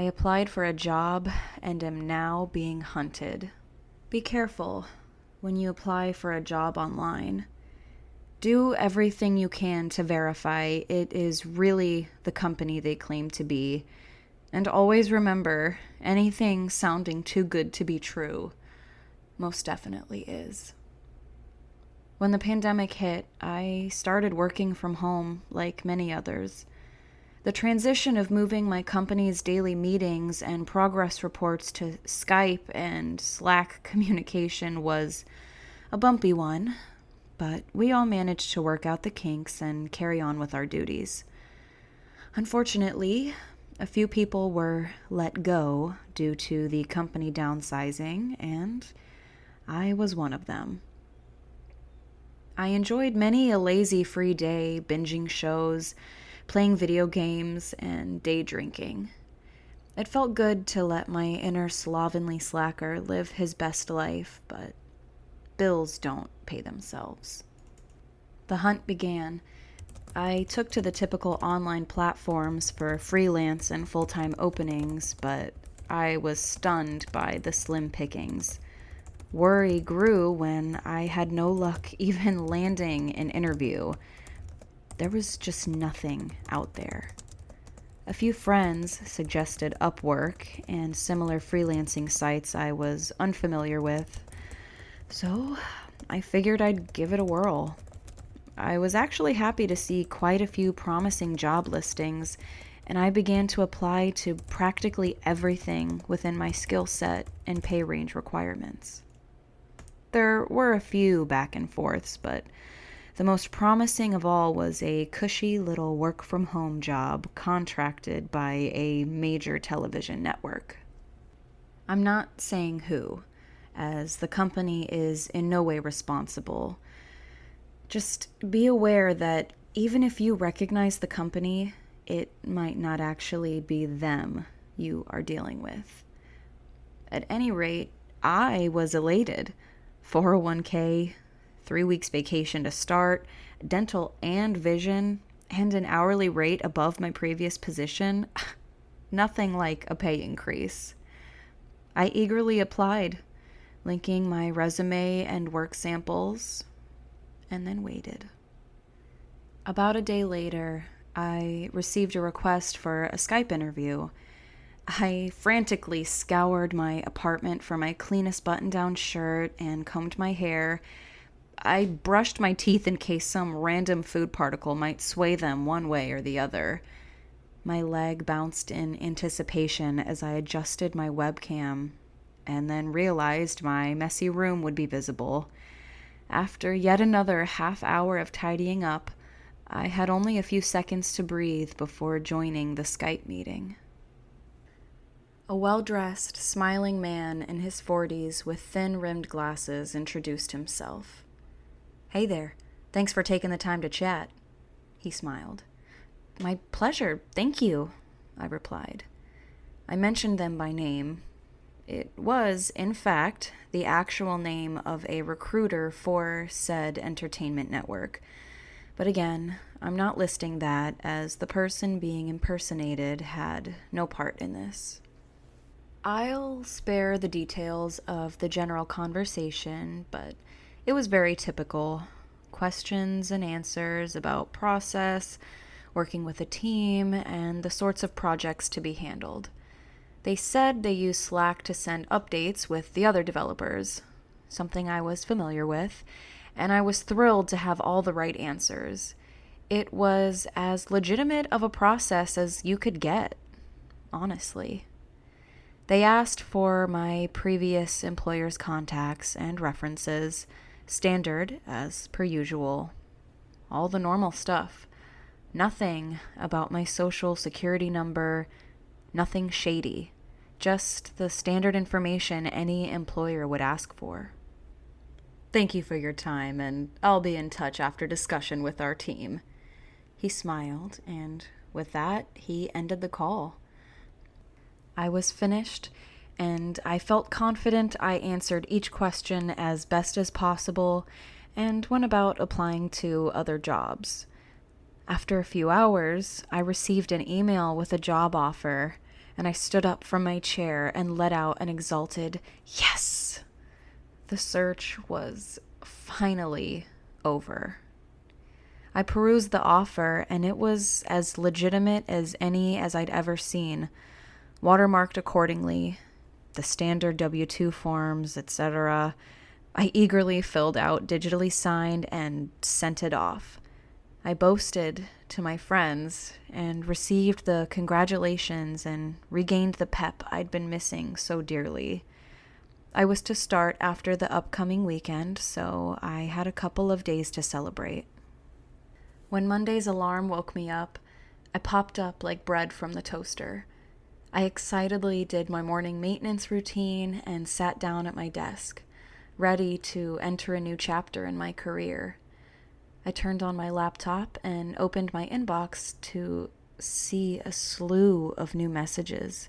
I applied for a job and am now being hunted. Be careful when you apply for a job online. Do everything you can to verify it is really the company they claim to be. And always remember, anything sounding too good to be true most definitely is. When the pandemic hit, I started working from home like many others. The transition of moving my company's daily meetings and progress reports to Skype and Slack communication was a bumpy one, but we all managed to work out the kinks and carry on with our duties. Unfortunately, a few people were let go due to the company downsizing, and I was one of them. I enjoyed many a lazy free day, binging shows, playing video games, and day drinking. It felt good to let my inner slovenly slacker live his best life, but bills don't pay themselves. The hunt began. I took to the typical online platforms for freelance and full-time openings, but I was stunned by the slim pickings. Worry grew when I had no luck even landing an interview. There was just nothing out there. A few friends suggested Upwork and similar freelancing sites I was unfamiliar with, so I figured I'd give it a whirl. I was actually happy to see quite a few promising job listings, and I began to apply to practically everything within my skill set and pay range requirements. There were a few back and forths, but the most promising of all was a cushy little work-from-home job contracted by a major television network. I'm not saying who, as the company is in no way responsible. Just be aware that even if you recognize the company, it might not actually be them you are dealing with. At any rate, I was elated. 401k, 3 weeks vacation to start, dental and vision, and an hourly rate above my previous position. Nothing like a pay increase. I eagerly applied, linking my resume and work samples, and then waited. About a day later, I received a request for a Skype interview. I frantically scoured my apartment for my cleanest button-down shirt and combed my hair. I brushed my teeth in case some random food particle might sway them one way or the other. My leg bounced in anticipation as I adjusted my webcam, and then realized my messy room would be visible. After yet another half hour of tidying up, I had only a few seconds to breathe before joining the Skype meeting. A well-dressed, smiling man in his 40s with thin-rimmed glasses introduced himself. "Hey there, thanks for taking the time to chat," he smiled. "My pleasure, thank you," I replied. I mentioned them by name. It was, in fact, the actual name of a recruiter for said entertainment network. But again, I'm not listing that, as the person being impersonated had no part in this. I'll spare the details of the general conversation, but it was very typical. Questions and answers about process, working with a team, and the sorts of projects to be handled. They said they use Slack to send updates with the other developers, something I was familiar with, and I was thrilled to have all the right answers. It was as legitimate of a process as you could get, honestly. They asked for my previous employer's contacts and references, standard as per usual. All the normal stuff. Nothing about my social security number, nothing shady. Just the standard information any employer would ask for. "Thank you for your time, and I'll be in touch after discussion with our team." He smiled, and with that, he ended the call. I was finished, and I felt confident I answered each question as best as possible and went about applying to other jobs. After a few hours, I received an email with a job offer, and I stood up from my chair and let out an exulted, "Yes!" The search was finally over. I perused the offer, and it was as legitimate as any as I'd ever seen, watermarked accordingly, the standard W-2 forms, etc. I eagerly filled out, digitally signed, and sent it off. I boasted to my friends and received the congratulations and regained the pep I'd been missing so dearly. I was to start after the upcoming weekend, so I had a couple of days to celebrate. When Monday's alarm woke me up, I popped up like bread from the toaster. I excitedly did my morning maintenance routine and sat down at my desk, ready to enter a new chapter in my career. I turned on my laptop and opened my inbox to see a slew of new messages,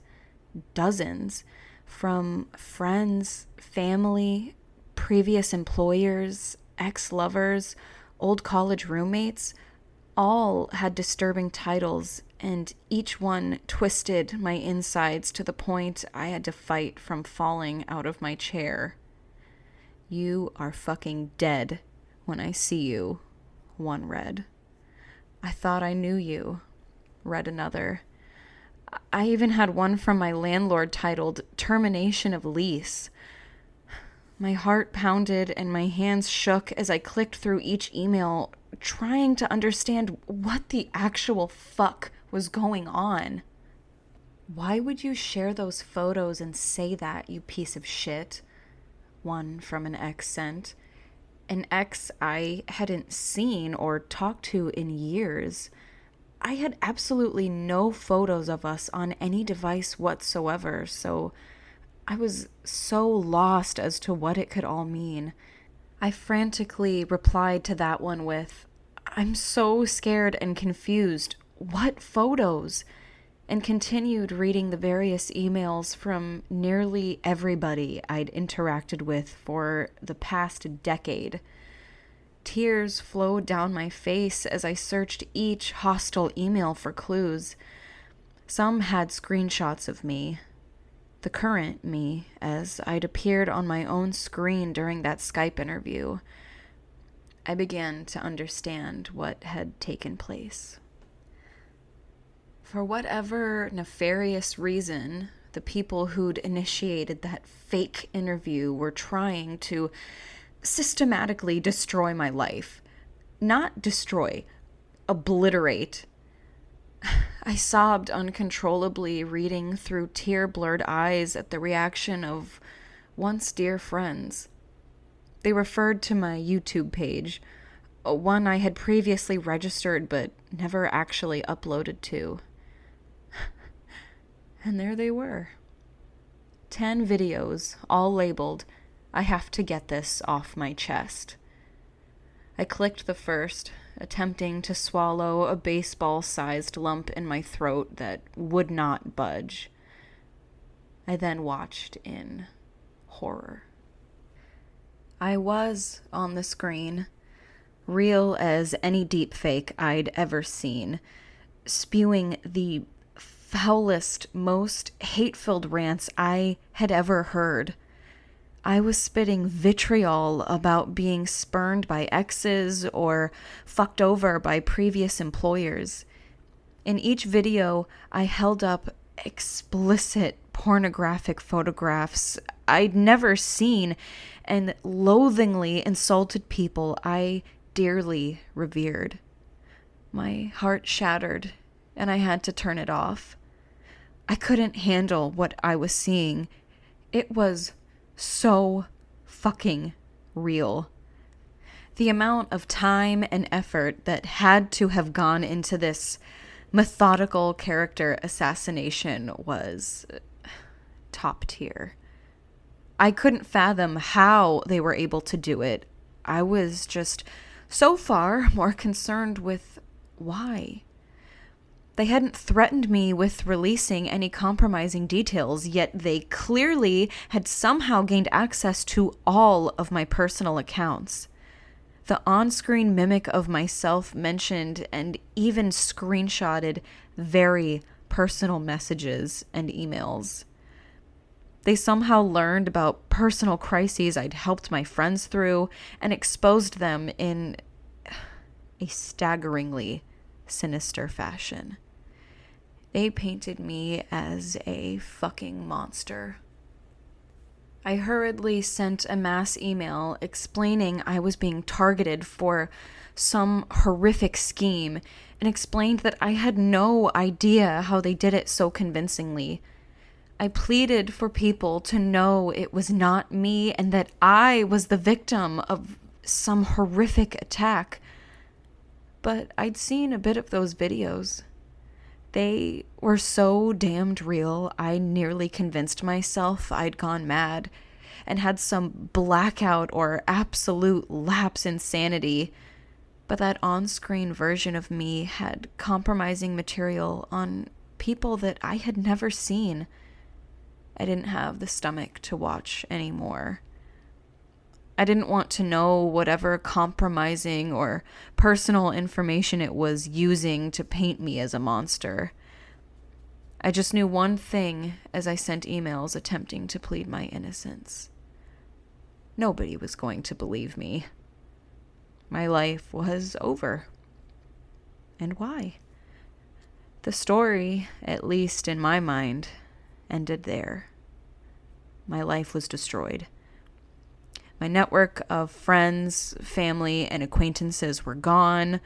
dozens, from friends, family, previous employers, ex-lovers, old college roommates. All had disturbing titles, and each one twisted my insides to the point I had to fight from falling out of my chair. "You are fucking dead when I see you," one read. "I thought I knew you," read another. I even had one from my landlord titled "Termination of Lease." My heart pounded and my hands shook as I clicked through each email, trying to understand what the actual fuck was going on. "Why would you share those photos and say that, you piece of shit?" one from an ex sent. An ex I hadn't seen or talked to in years. I had absolutely no photos of us on any device whatsoever, so I was so lost as to what it could all mean. I frantically replied to that one with, "I'm so scared and confused. What photos?" and continued reading the various emails from nearly everybody I'd interacted with for the past decade. Tears flowed down my face as I searched each hostile email for clues. Some had screenshots of me, the current me, as I'd appeared on my own screen during that Skype interview. I began to understand what had taken place. For whatever nefarious reason, the people who'd initiated that fake interview were trying to systematically destroy my life. Not destroy, obliterate. I sobbed uncontrollably, reading through tear-blurred eyes at the reaction of once dear friends. They referred to my YouTube page, one I had previously registered but never actually uploaded to. And there they were. 10 videos, all labeled, "I have to get this off my chest." I clicked the first, attempting to swallow a baseball-sized lump in my throat that would not budge. I then watched in horror. I was on the screen, real as any deepfake I'd ever seen, spewing the foulest, most hate-filled rants I had ever heard. I was spitting vitriol about being spurned by exes or fucked over by previous employers. In each video, I held up explicit pornographic photographs I'd never seen and loathingly insulted people I dearly revered. My heart shattered, and I had to turn it off. I couldn't handle what I was seeing. It was so fucking real. The amount of time and effort that had to have gone into this methodical character assassination was top tier. I couldn't fathom how they were able to do it. I was just so far more concerned with why. They hadn't threatened me with releasing any compromising details, yet they clearly had somehow gained access to all of my personal accounts. The on-screen mimic of myself mentioned and even screenshotted very personal messages and emails. They somehow learned about personal crises I'd helped my friends through and exposed them in a staggeringly sinister fashion. They painted me as a fucking monster. I hurriedly sent a mass email explaining I was being targeted for some horrific scheme and explained that I had no idea how they did it so convincingly. I pleaded for people to know it was not me and that I was the victim of some horrific attack. But I'd seen a bit of those videos. They were so damned real, I nearly convinced myself I'd gone mad and had some blackout or absolute lapse in sanity. But that on-screen version of me had compromising material on people that I had never seen. I didn't have the stomach to watch anymore. I didn't want to know whatever compromising or personal information it was using to paint me as a monster. I just knew one thing as I sent emails attempting to plead my innocence. Nobody was going to believe me. My life was over. And why? The story, at least in my mind, ended there. My life was destroyed. My network of friends, family, and acquaintances were gone.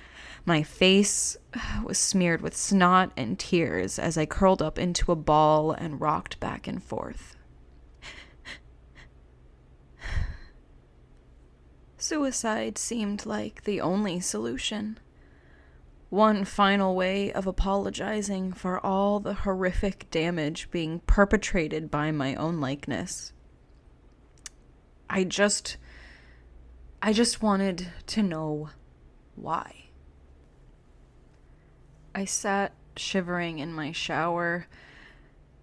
My face was smeared with snot and tears as I curled up into a ball and rocked back and forth. Suicide seemed like the only solution. One final way of apologizing for all the horrific damage being perpetrated by my own likeness. I just wanted to know why. I sat shivering in my shower,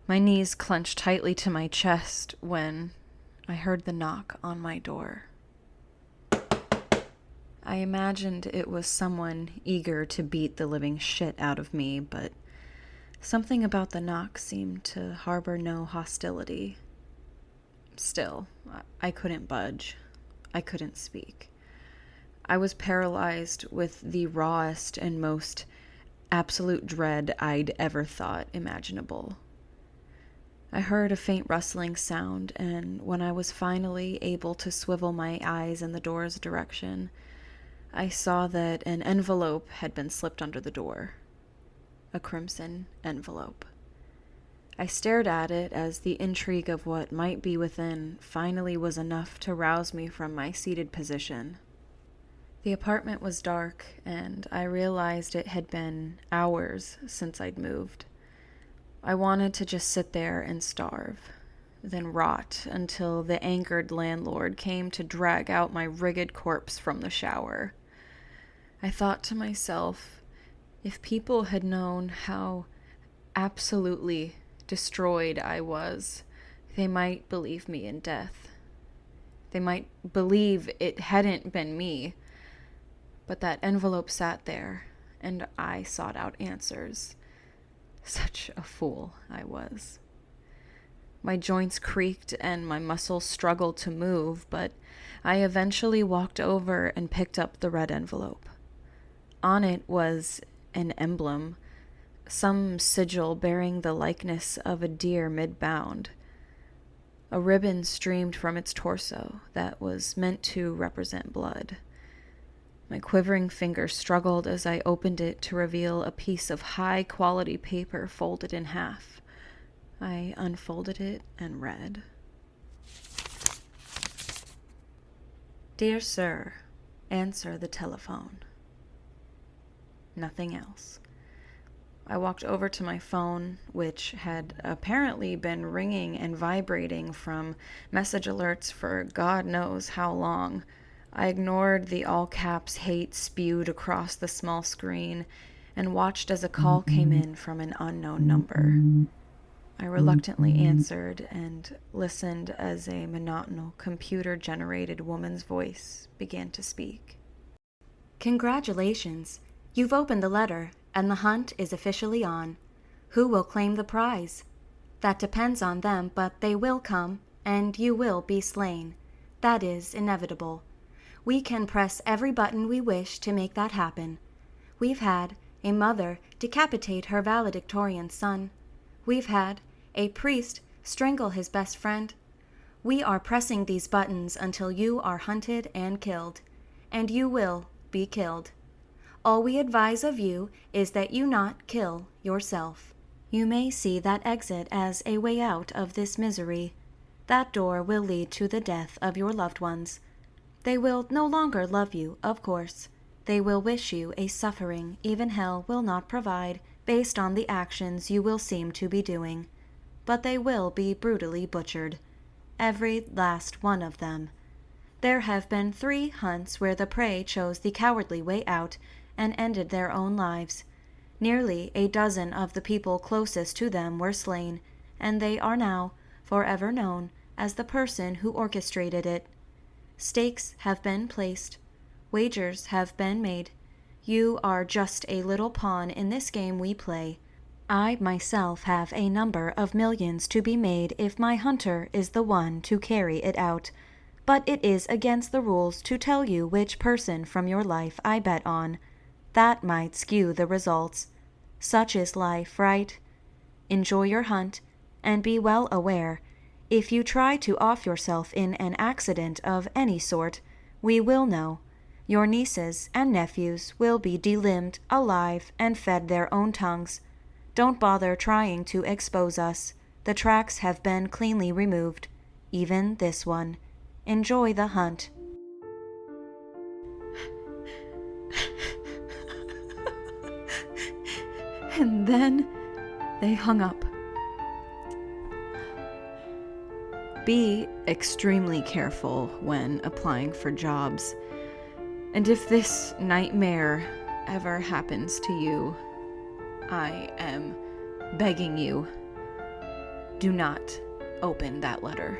my knees clenched tightly to my chest when I heard the knock on my door. I imagined it was someone eager to beat the living shit out of me, but something about the knock seemed to harbor no hostility. Still, I couldn't budge. I couldn't speak. I was paralyzed with the rawest and most absolute dread I'd ever thought imaginable. I heard a faint rustling sound, and when I was finally able to swivel my eyes in the door's direction, I saw that an envelope had been slipped under the door. A crimson envelope. I stared at it as the intrigue of what might be within finally was enough to rouse me from my seated position. The apartment was dark, and I realized it had been hours since I'd moved. I wanted to just sit there and starve, then rot until the angered landlord came to drag out my rigid corpse from the shower. I thought to myself, if people had known how absolutely destroyed I was, they might believe me in death. They might believe it hadn't been me. But that envelope sat there, and I sought out answers. Such a fool I was. My joints creaked and my muscles struggled to move, but I eventually walked over and picked up the red envelope. On it was an emblem, some sigil bearing the likeness of a deer mid-bound. A ribbon streamed from its torso that was meant to represent blood. My quivering fingers struggled as I opened it to reveal a piece of high-quality paper folded in half. I unfolded it and read. Dear Sir, answer the telephone. Nothing else. I walked over to my phone, which had apparently been ringing and vibrating from message alerts for God knows how long. I ignored the all-caps hate spewed across the small screen and watched as a call came in from an unknown number. I reluctantly answered and listened as a monotonous computer-generated woman's voice began to speak. Congratulations. You've opened the letter, and the hunt is officially on. Who will claim the prize? That depends on them, but they will come, and you will be slain. That is inevitable. We can press every button we wish to make that happen. We've had a mother decapitate her valedictorian son. We've had a priest strangle his best friend. We are pressing these buttons until you are hunted and killed, and you will be killed. All we advise of you is that you not kill yourself. You may see that exit as a way out of this misery. That door will lead to the death of your loved ones. They will no longer love you, of course. They will wish you a suffering even hell will not provide based on the actions you will seem to be doing. But they will be brutally butchered. Every last one of them. There have been 3 hunts where the prey chose the cowardly way out and ended their own lives. Nearly a dozen of the people closest to them were slain, and they are now forever known as the person who orchestrated it. Stakes have been placed. Wagers have been made. You are just a little pawn in this game we play. I myself have a number of millions to be made if my hunter is the one to carry it out. But it is against the rules to tell you which person from your life I bet on. That might skew the results. Such is life, right? Enjoy your hunt, and be well aware, if you try to off yourself in an accident of any sort, we will know. Your nieces and nephews will be delimbed alive and fed their own tongues. Don't bother trying to expose us. The tracks have been cleanly removed. Even this one. Enjoy the hunt. And then they hung up. Be extremely careful when applying for jobs. And if this nightmare ever happens to you, I am begging you, do not open that letter.